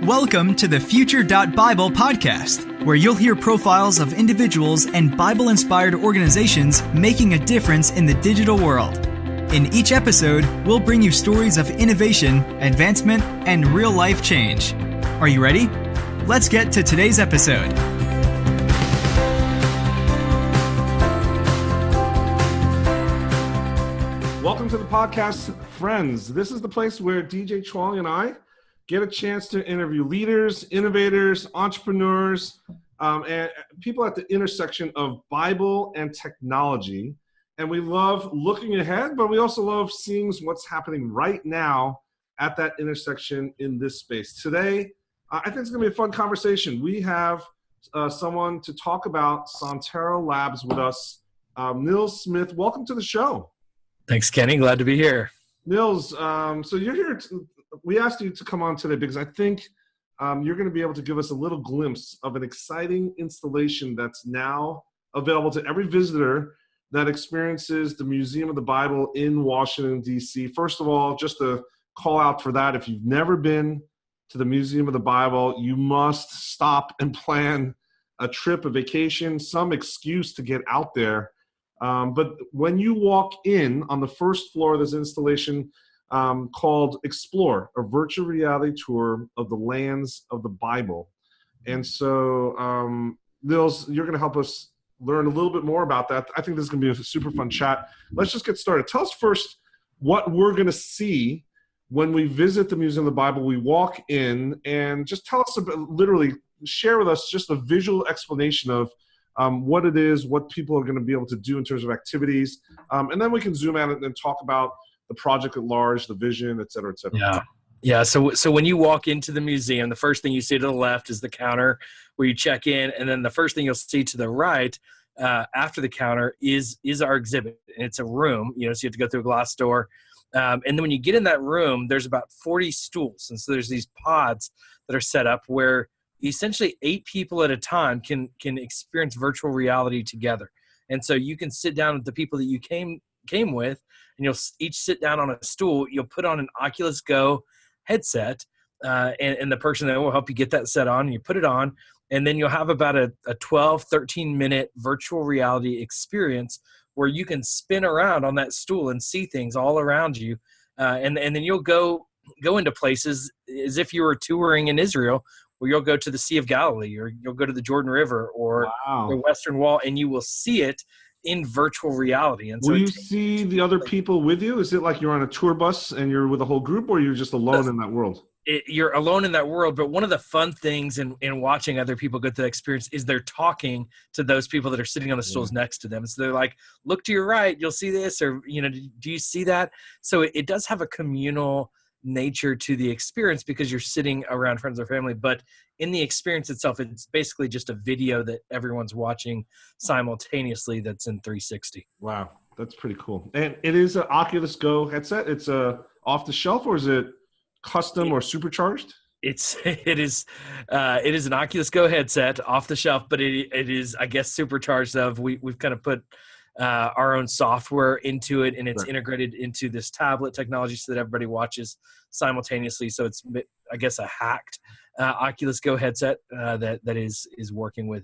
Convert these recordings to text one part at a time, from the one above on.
Welcome to the Future.Bible Podcast, where you'll hear profiles of individuals and Bible-inspired organizations making a difference in the digital world. In each episode, we'll bring you stories of innovation, advancement, and real-life change. Are you ready? Let's get to today's episode. Welcome to the podcast, friends. This is the place where DJ Chuang and I get a chance to interview leaders, innovators, entrepreneurs, and people at the intersection of Bible and technology. And we love looking ahead, but we also love seeing what's happening right now at that intersection in this space. Today, I think it's going to be a fun conversation. We have someone to talk about Sonterra Labs with us. Nils Smith, welcome to the show. Thanks, Kenny. Glad to be here. Nils, so you're here. We asked you to come on today because I think you're going to be able to give us a little glimpse of an exciting installation that's now available to every visitor that experiences the Museum of the Bible in Washington, D.C. First of all, just a call out for that. If you've never been to the Museum of the Bible, you must stop and plan a trip, a vacation, some excuse to get out there. But when you walk in on the first floor of this installation called Explore, a virtual reality tour of the lands of the Bible. And so, Nils, you're going to help us learn a little bit more about that. I think this is going to be a super fun chat. Let's just get started. Tell us first what we're going to see when we visit the Museum of the Bible. We walk in, and just tell us literally share with us just a visual explanation of what it is, what people are going to be able to do in terms of activities. And then we can zoom out and talk about the project at large, the vision, et cetera, et cetera. Yeah. So when you walk into the museum, the first thing you see to the left is the counter where you check in. And then the first thing you'll see to the right after the counter is our exhibit. And it's a room, so you have to go through a glass door. And then when you get in that room, there's about 40 stools. And so there's these pods that are set up where essentially 8 people at a time can experience virtual reality together. And so you can sit down with the people that you came with, and you'll each sit down on a stool. You'll put on an Oculus Go headset, and the person that will help you get that set on, and you put it on, and then you'll have about a 12, 13-minute virtual reality experience where you can spin around on that stool and see things all around you. And then you'll go into places as if you were touring in Israel, where you'll go to the Sea of Galilee, or you'll go to the Jordan River, or the Western Wall, and you will see it in virtual reality. And so will you see the other people with you? Is it like you're on a tour bus and you're with a whole group, or you're just alone in that world? You're alone in that world, but one of the fun things in watching other people go through that experience is they're talking to those people that are sitting on the stools next to them. So they're like, look to your right, you'll see this, or, do you see that? So it does have a communal nature to the experience because you're sitting around friends or family, but in the experience itself, it's basically just a video that everyone's watching simultaneously that's in 360. Wow, that's pretty cool. And it is an Oculus Go headset. It's off the shelf, or is it custom or supercharged? It is an Oculus Go headset off the shelf, but it is, I guess, supercharged. We've kind of put our own software into it, and it's integrated into this tablet technology so that everybody watches simultaneously. So it's, I guess, a hacked Oculus Go headset that is working with.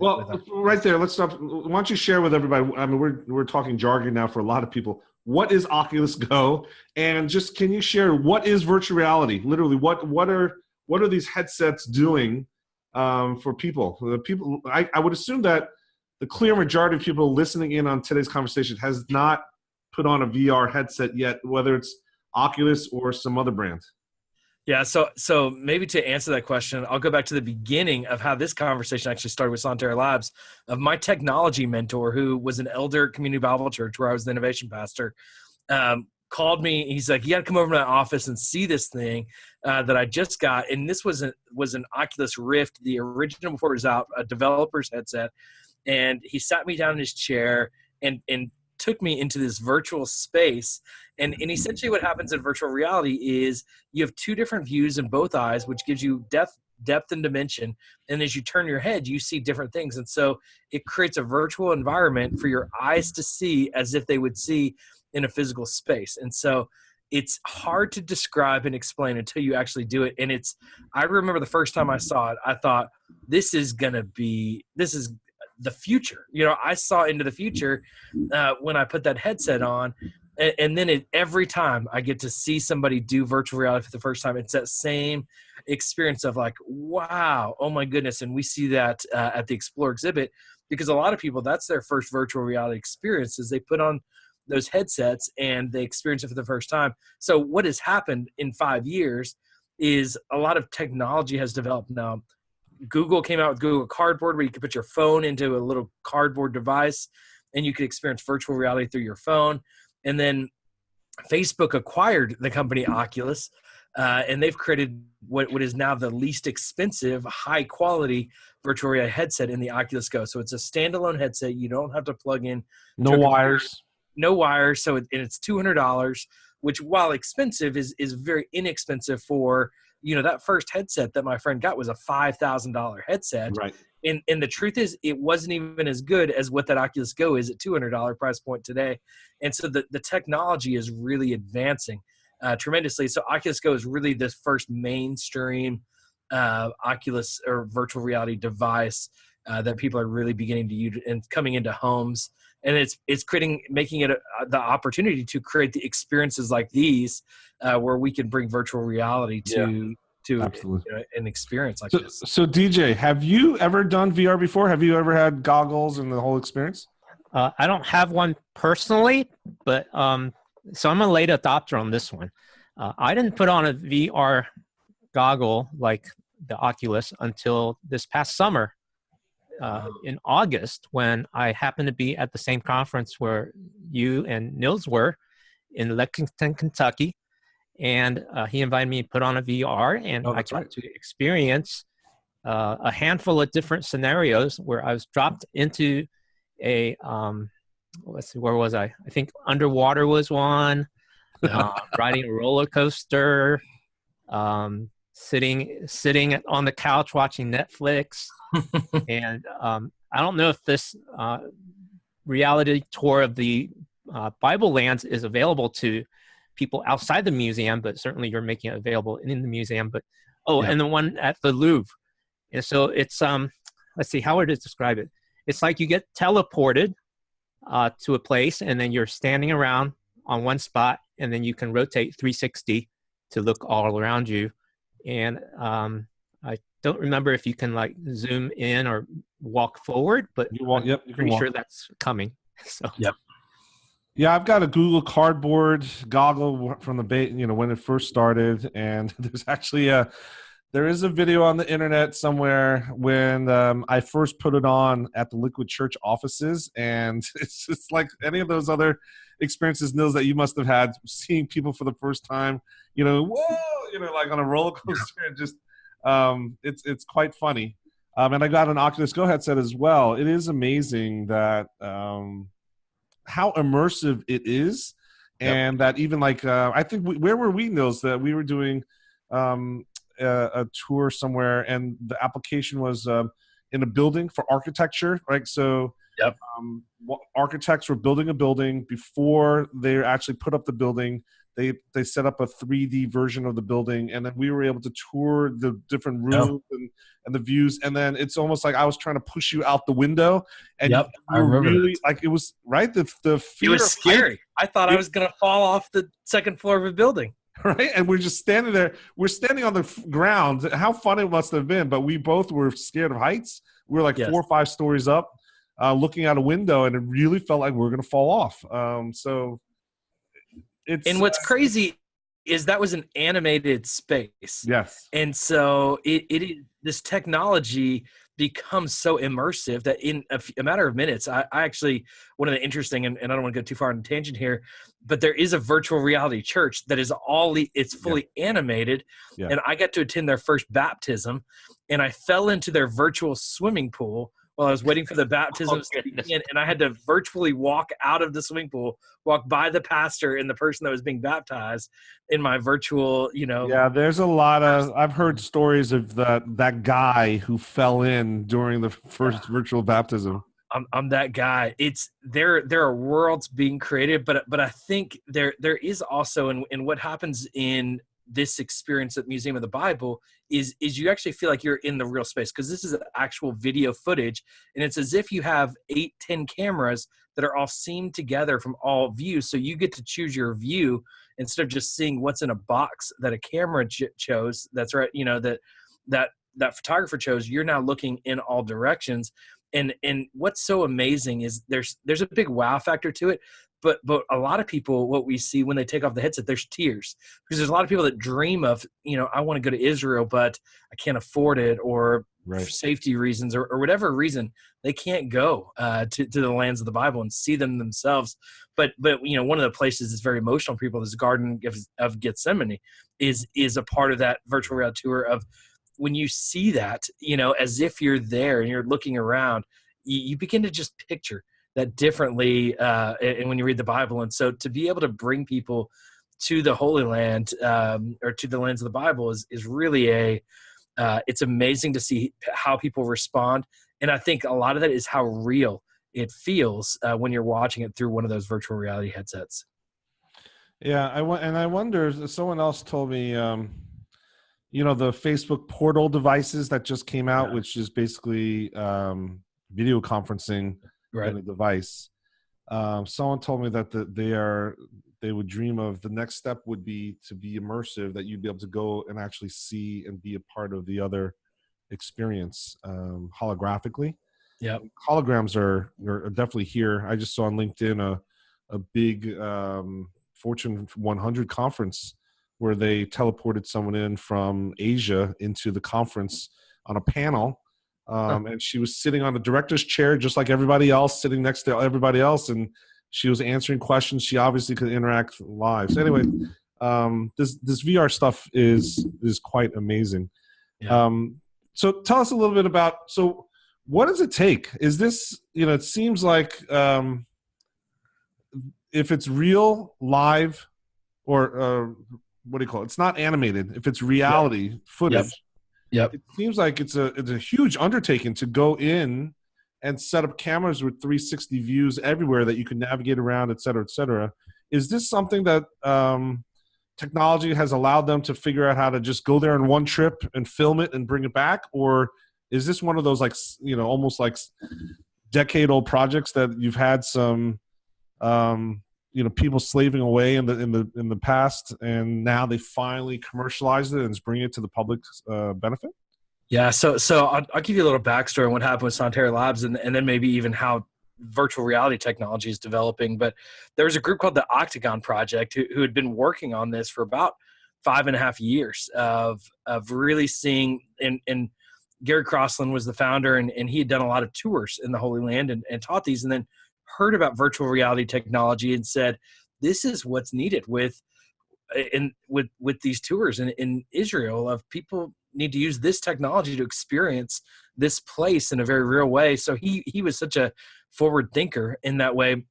Right there, let's stop. Why don't you share with everybody? I mean, we're talking jargon now for a lot of people. What is Oculus Go? And just can you share what is virtual reality? Literally, what are these headsets doing for people? I would assume that the clear majority of people listening in on today's conversation has not put on a VR headset yet, whether it's Oculus or some other brand. Yeah, so maybe to answer that question, I'll go back to the beginning of how this conversation actually started with Sonterra Labs, of my technology mentor, who was an elder at Community Bible Church where I was the innovation pastor, called me. He's like, you got to come over to my office and see this thing that I just got. And this was an Oculus Rift, the original before it was out, a developer's headset. And he sat me down in his chair and took me into this virtual space. And essentially what happens in virtual reality is you have 2 different views in both eyes, which gives you depth and dimension. And as you turn your head, you see different things. And so it creates a virtual environment for your eyes to see as if they would see in a physical space. And so it's hard to describe and explain until you actually do it. And I remember the first time I saw it, I thought, this is the future. I saw into the future when I put that headset on. And then every time I get to see somebody do virtual reality for the first time, it's that same experience of like, wow, oh my goodness. And we see that at the Explore exhibit, because a lot of people, that's their first virtual reality experience, is they put on those headsets and they experience it for the first time. So what has happened in 5 years is a lot of technology has developed now. Google came out with Google Cardboard, where you could put your phone into a little cardboard device and you could experience virtual reality through your phone. And then Facebook acquired the company Oculus, and they've created what is now the least expensive, high-quality virtual reality headset in the Oculus Go. So it's a standalone headset. You don't have to plug in. No wires. No wires. So it's $200, which, while expensive, is very inexpensive for, that first headset that my friend got was a $5,000 headset. Right. And the truth is, it wasn't even as good as what that Oculus Go is at $200 price point today. And so the technology is really advancing tremendously. So Oculus Go is really the first mainstream Oculus or virtual reality device that people are really beginning to use and coming into homes. And it's making it the opportunity to create the experiences like these where we can bring virtual reality to an experience like this. So DJ, have you ever done VR before? Have you ever had goggles and the whole experience? I don't have one personally, but so I'm a late adopter on this one. I didn't put on a VR goggle like the Oculus until this past summer. In August, when I happened to be at the same conference where you and Nils were in Lexington, Kentucky. And he invited me to put on a VR, and I got to experience a handful of different scenarios where I was dropped into a, let's see, where was I? I think underwater was one, riding a roller coaster, sitting on the couch watching Netflix. And I don't know if this reality tour of the Bible lands is available to people outside the museum, but certainly you're making it available in the museum. But and the one at the Louvre. And so it's let's see, how would I describe it? It's like you get teleported to a place, and then you're standing around on one spot, and then you can rotate 360 to look all around you. And I don't remember if you can like zoom in or walk forward, but I'm pretty sure that's coming. So Yeah, I've got a Google Cardboard goggle from the when it first started, and there's actually there is a video on the internet somewhere when I first put it on at the Liquid Church offices, and it's just like any of those other experiences, Nils, that you must have had, seeing people for the first time, like on a roller coaster, and just it's quite funny. And I got an Oculus Go headset as well. It is amazing that how immersive it is, and that even like I think where were we, Nils? That we were doing a tour somewhere, and the application was in a building for architecture, right? So architects were building a building before they actually put up the building. They set up a 3D version of the building, and then we were able to tour the different rooms and the views. And then it's almost like I was trying to push you out the window, and I remember really like it was right. The fear, it was scary. I thought I was going to fall off the second floor of a building. Right, and we're just standing there. We're standing on the ground. How fun it must have been! But we both were scared of heights. We were like 4 or 5 stories up, looking out a window, and it really felt like we were going to fall off. And what's crazy is that was an animated space. Yes. And so this technology becomes so immersive that in a matter of minutes, I actually, one of the interesting, and I don't want to go too far on a tangent here, but there is a virtual reality church that is it's fully animated. Yeah. And I got to attend their first baptism, and I fell into their virtual swimming pool while I was waiting for the baptisms to begin, and I had to virtually walk out of the swimming pool, walk by the pastor and the person that was being baptized in my virtual, Yeah, there's a lot of, I've heard stories of that guy who fell in during the first virtual baptism. I'm that guy. It's there are worlds being created, but I think there is also in what happens in this experience at Museum of the Bible is you actually feel like you're in the real space, because this is actual video footage, and it's as if you have 8-10 cameras that are all seamed together from all views, so you get to choose your view instead of just seeing what's in a box that a camera chose. That's right, that photographer chose. You're now looking in all directions. And what's so amazing is there's a big wow factor to it, but a lot of people, what we see when they take off the headset, there's tears, because there's a lot of people that dream of, I want to go to Israel, but I can't afford it, or for safety reasons, or whatever reason, they can't go to the lands of the Bible and see them themselves. But one of the places that's very emotional for people is the Garden of Gethsemane is a part of that virtual reality tour of, when you see that, as if you're there and you're looking around, you begin to just picture that differently. And when you read the Bible, and so to be able to bring people to the Holy Land, or to the lands of the Bible is really it's amazing to see how people respond. And I think a lot of that is how real it feels when you're watching it through one of those virtual reality headsets. Yeah. I wonder, someone else told me, the Facebook portal devices that just came out, which is basically video conferencing in a device. Someone told me that they would dream of, the next step would be to be immersive, that you'd be able to go and actually see and be a part of the other experience holographically. Yeah, holograms are definitely here. I just saw on LinkedIn a big Fortune 100 conference where they teleported someone in from Asia into the conference on a panel. And she was sitting on the director's chair, just like everybody else, sitting next to everybody else. And she was answering questions. She obviously could interact live. So anyway, this VR stuff is quite amazing. Yeah. So tell us a little bit about, so what does it take? Is this, it seems like if it's real, live, or what do you call it? It's not animated. If it's reality footage, Yep. It seems like it's a huge undertaking to go in and set up cameras with 360 views everywhere that you can navigate around, et cetera, et cetera. Is this something that technology has allowed them to figure out how to just go there in one trip and film it and bring it back? Or is this one of those, like, almost like decade-old projects that you've had some people slaving away in the past, and now they finally commercialized it and is bringing it to the public's benefit? Yeah. So I'll give you a little backstory on what happened with Sonterra Labs, and then maybe even how virtual reality technology is developing. But there was a group called the Octagon Project who had been working on this for about 5.5 years of really seeing, and Gary Crossland was the founder, and he had done a lot of tours in the Holy Land and taught these, and then heard about virtual reality technology and said, this is what's needed with these tours in Israel, of people need to use this technology to experience this place in a very real way. So he was such a forward thinker in that way.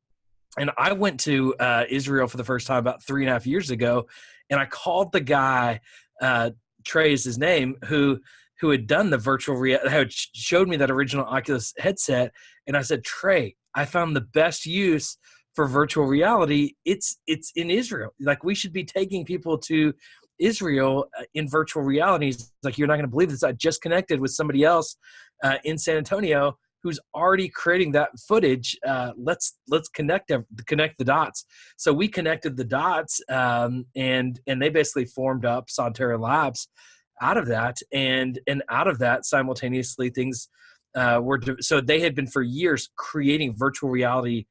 And I went to Israel for the first time about 3.5 years ago, and I called the guy, Trey is his name, who had done the virtual reality, who showed me that original Oculus headset. And I said, Trey, I found the best use for virtual reality. It's in Israel. Like, we should be taking people to Israel in virtual realities. Like, you're not going to believe this. I just connected with somebody else in San Antonio who's already creating that footage. Let's connect the dots. So we connected the dots, and they basically formed up Sonterra Labs out of that, and out of that simultaneously things so they had been for years creating virtual reality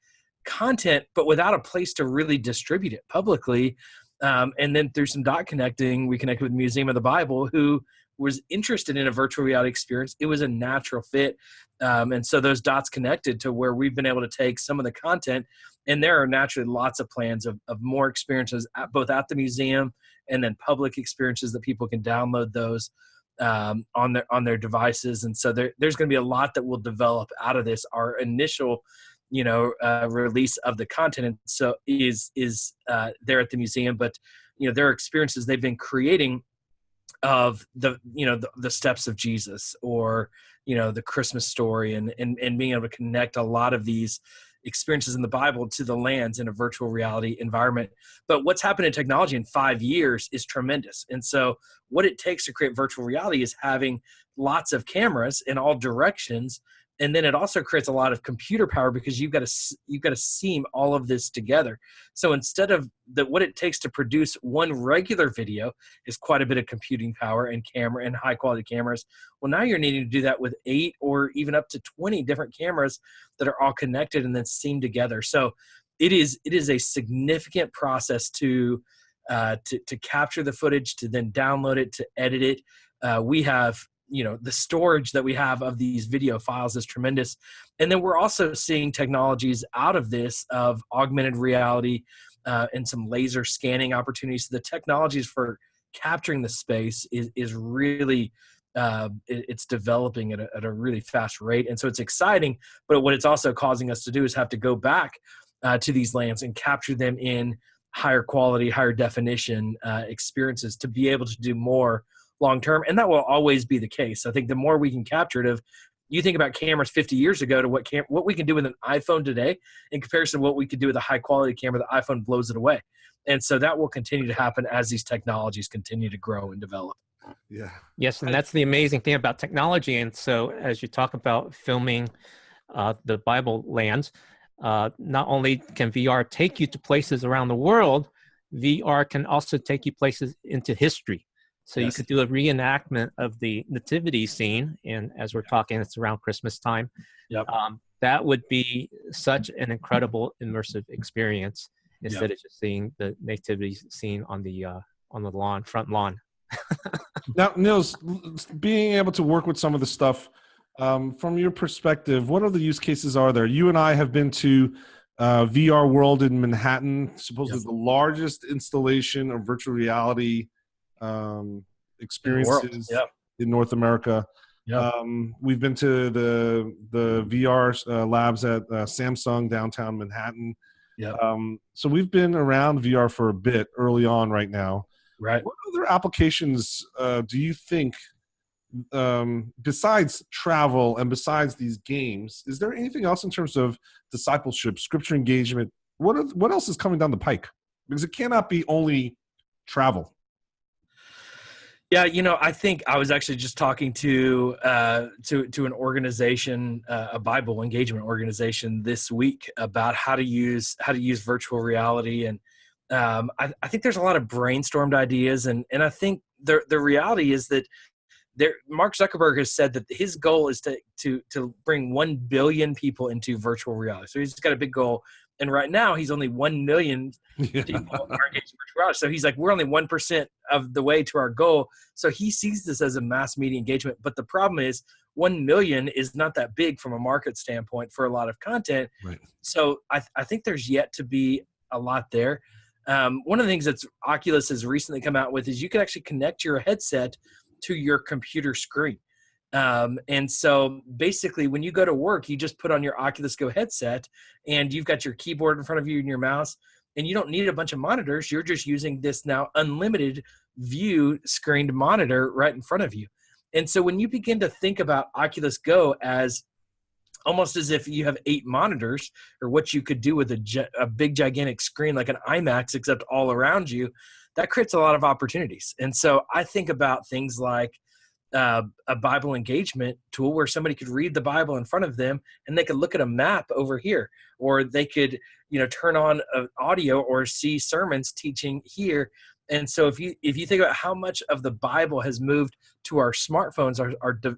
content, but without a place to really distribute it publicly. And then through some dot connecting, we connected with Museum of the Bible, who was interested in a virtual reality experience. It was a natural fit. And so those dots connected to where we've been able to take some of the content, and there are naturally lots of plans of more experiences both at the museum and then public experiences that people can download those on their devices. And so there's going to be a lot that will develop out of this. Our initial release of the content so is there at the museum, but there are experiences they've been creating of the steps of Jesus, or the Christmas story, and being able to connect a lot of these experiences in the Bible to the lands in a virtual reality environment. But what's happened in technology in 5 years is tremendous. And so what it takes to create virtual reality is having lots of cameras in all directions. And then it also creates a lot of computer power, because you've got to seam all of this together. So instead of what it takes to produce one regular video is quite a bit of computing power and camera and high quality cameras. Well, now you're needing to do that with 8 or even up to 20 different cameras that are all connected and then seamed together. So it is a significant process to capture the footage, to then download it, to edit it. We have, the storage that we have of these video files is tremendous. And then we're also seeing technologies out of this of augmented reality and some laser scanning opportunities. So the technologies for capturing the space is really, it's developing at a really fast rate. And so it's exciting, but what it's also causing us to do is have to go back to these lands and capture them in higher quality, higher definition experiences to be able to do more long-term. And that will always be the case. I think the more we can capture it, if you think about cameras 50 years ago to what we can do with an iPhone today in comparison to what we could do with a high quality camera, the iPhone blows it away. And so that will continue to happen as these technologies continue to grow and develop. Yeah. Yes, and that's the amazing thing about technology. And so as you talk about filming the Bible lands, not only can VR take you to places around the world, VR can also take you places into history. So you could do a reenactment of the nativity scene, and as we're talking, it's around Christmas time. Yep. That would be such an incredible immersive experience instead of just seeing the nativity scene on the lawn, front lawn. Now, Nils, being able to work with some of the stuff, from your perspective, what other use cases are there? You and I have been to VR World in Manhattan, supposedly the largest installation of virtual reality experiences in North America. We've been to the VR labs at Samsung downtown Manhattan. So we've been around VR for a bit early on right now. Right. What other applications do you think, besides travel and besides these games, is there anything else in terms of discipleship, scripture engagement? What else is coming down the pike? Because it cannot be only travel. Yeah, I think I was actually just talking to an organization, a Bible engagement organization this week, about how to use virtual reality, and I think there's a lot of brainstormed ideas, and I think the reality is that Mark Zuckerberg has said that his goal is to bring 1 billion people into virtual reality. So he's got a big goal. And right now he's only 1 million people are engaged in virtual reality. So he's like, we're only 1% of the way to our goal. So he sees this as a mass media engagement. But the problem is 1 million is not that big from a market standpoint for a lot of content. Right. So I think there's yet to be a lot there. One of the things that Oculus has recently come out with is you can actually connect your headset to your computer screen. And so basically when you go to work, you just put on your Oculus Go headset and you've got your keyboard in front of you and your mouse, and you don't need a bunch of monitors. You're just using this now unlimited view screened monitor right in front of you. And so when you begin to think about Oculus Go as almost as if you have 8 monitors, or what you could do with a big gigantic screen like an IMAX, except all around you, that creates a lot of opportunities. And so I think about things like a Bible engagement tool where somebody could read the Bible in front of them and they could look at a map over here, or they could, turn on an audio or see sermons teaching here. And so if you think about how much of the Bible has moved to our smartphones,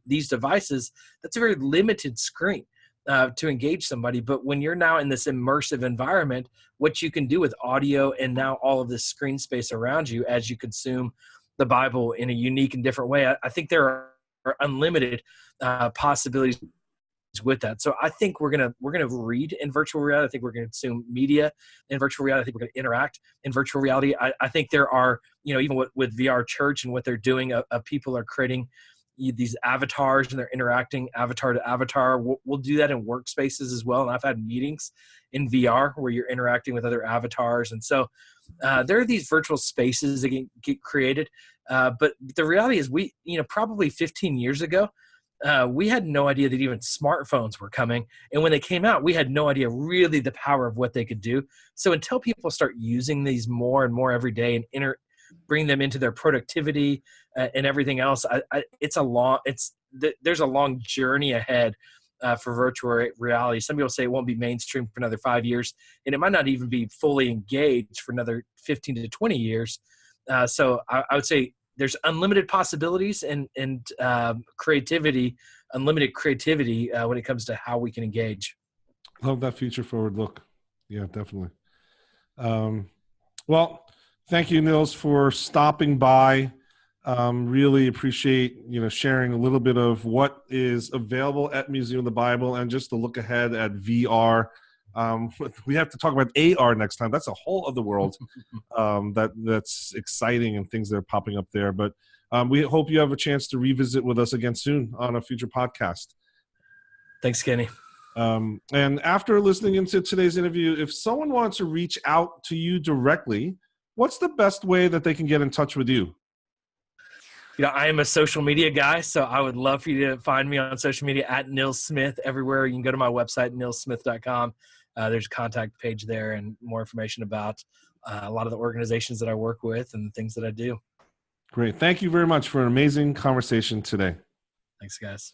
these devices, that's a very limited screen to engage somebody. But when you're now in this immersive environment, what you can do with audio and now all of this screen space around you as you consume the Bible in a unique and different way, I think there are unlimited possibilities with that. So I think we're gonna read in virtual reality. I think we're gonna consume media in virtual reality. I think we're gonna interact in virtual reality. I think there are, even with VR Church and what they're doing, people are creating these avatars and they're interacting avatar to avatar. We'll do that in workspaces as well. And I've had meetings in VR where you're interacting with other avatars. And so there are these virtual spaces that get created. But the reality is probably 15 years ago, we had no idea that even smartphones were coming. And when they came out, we had no idea really the power of what they could do. So until people start using these more and more every day and bring them into their productivity and everything else, there's a long journey ahead for virtual reality. Some people say it won't be mainstream for another 5 years, and it might not even be fully engaged for another 15 to 20 years. So I would say there's unlimited possibilities and creativity, unlimited creativity when it comes to how we can engage. Love that future forward look. Yeah, definitely. Well, thank you, Nils, for stopping by. Really appreciate, sharing a little bit of what is available at Museum of the Bible and just to look ahead at VR. We have to talk about AR next time. That's a whole other world that's exciting and things that are popping up there. But we hope you have a chance to revisit with us again soon on a future podcast. Thanks, Kenny. And after listening into today's interview, if someone wants to reach out to you directly, what's the best way that they can get in touch with you? I am a social media guy, so I would love for you to find me on social media at Nils Smith everywhere. You can go to my website, nilssmith.com. There's a contact page there and more information about a lot of the organizations that I work with and the things that I do. Great. Thank you very much for an amazing conversation today. Thanks, guys.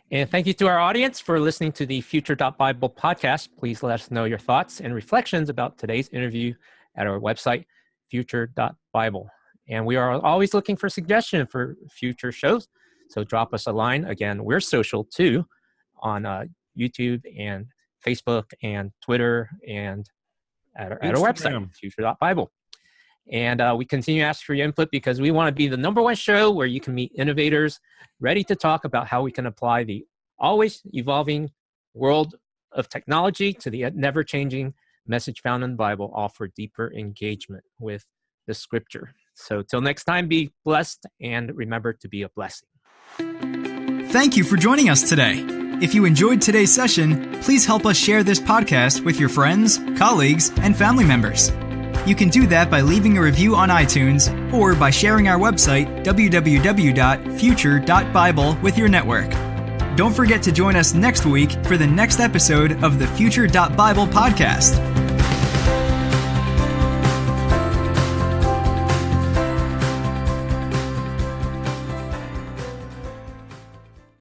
And thank you to our audience for listening to the Future.Bible podcast. Please let us know your thoughts and reflections about today's interview at our website, Future.Bible. And we are always looking for suggestions for future shows. So drop us a line. Again, we're social too on YouTube and Facebook and Twitter and at our website, Future.Bible. And we continue to ask for your input because we want to be the #1 show where you can meet innovators ready to talk about how we can apply the always evolving world of technology to the never-changing message found in the Bible, all for deeper engagement with the scripture. So till next time, be blessed and remember to be a blessing. Thank you for joining us today. If you enjoyed today's session, please help us share this podcast with your friends, colleagues, and family members. You can do that by leaving a review on iTunes or by sharing our website, www.future.bible, with your network. Don't forget to join us next week for the next episode of the Future.Bible podcast.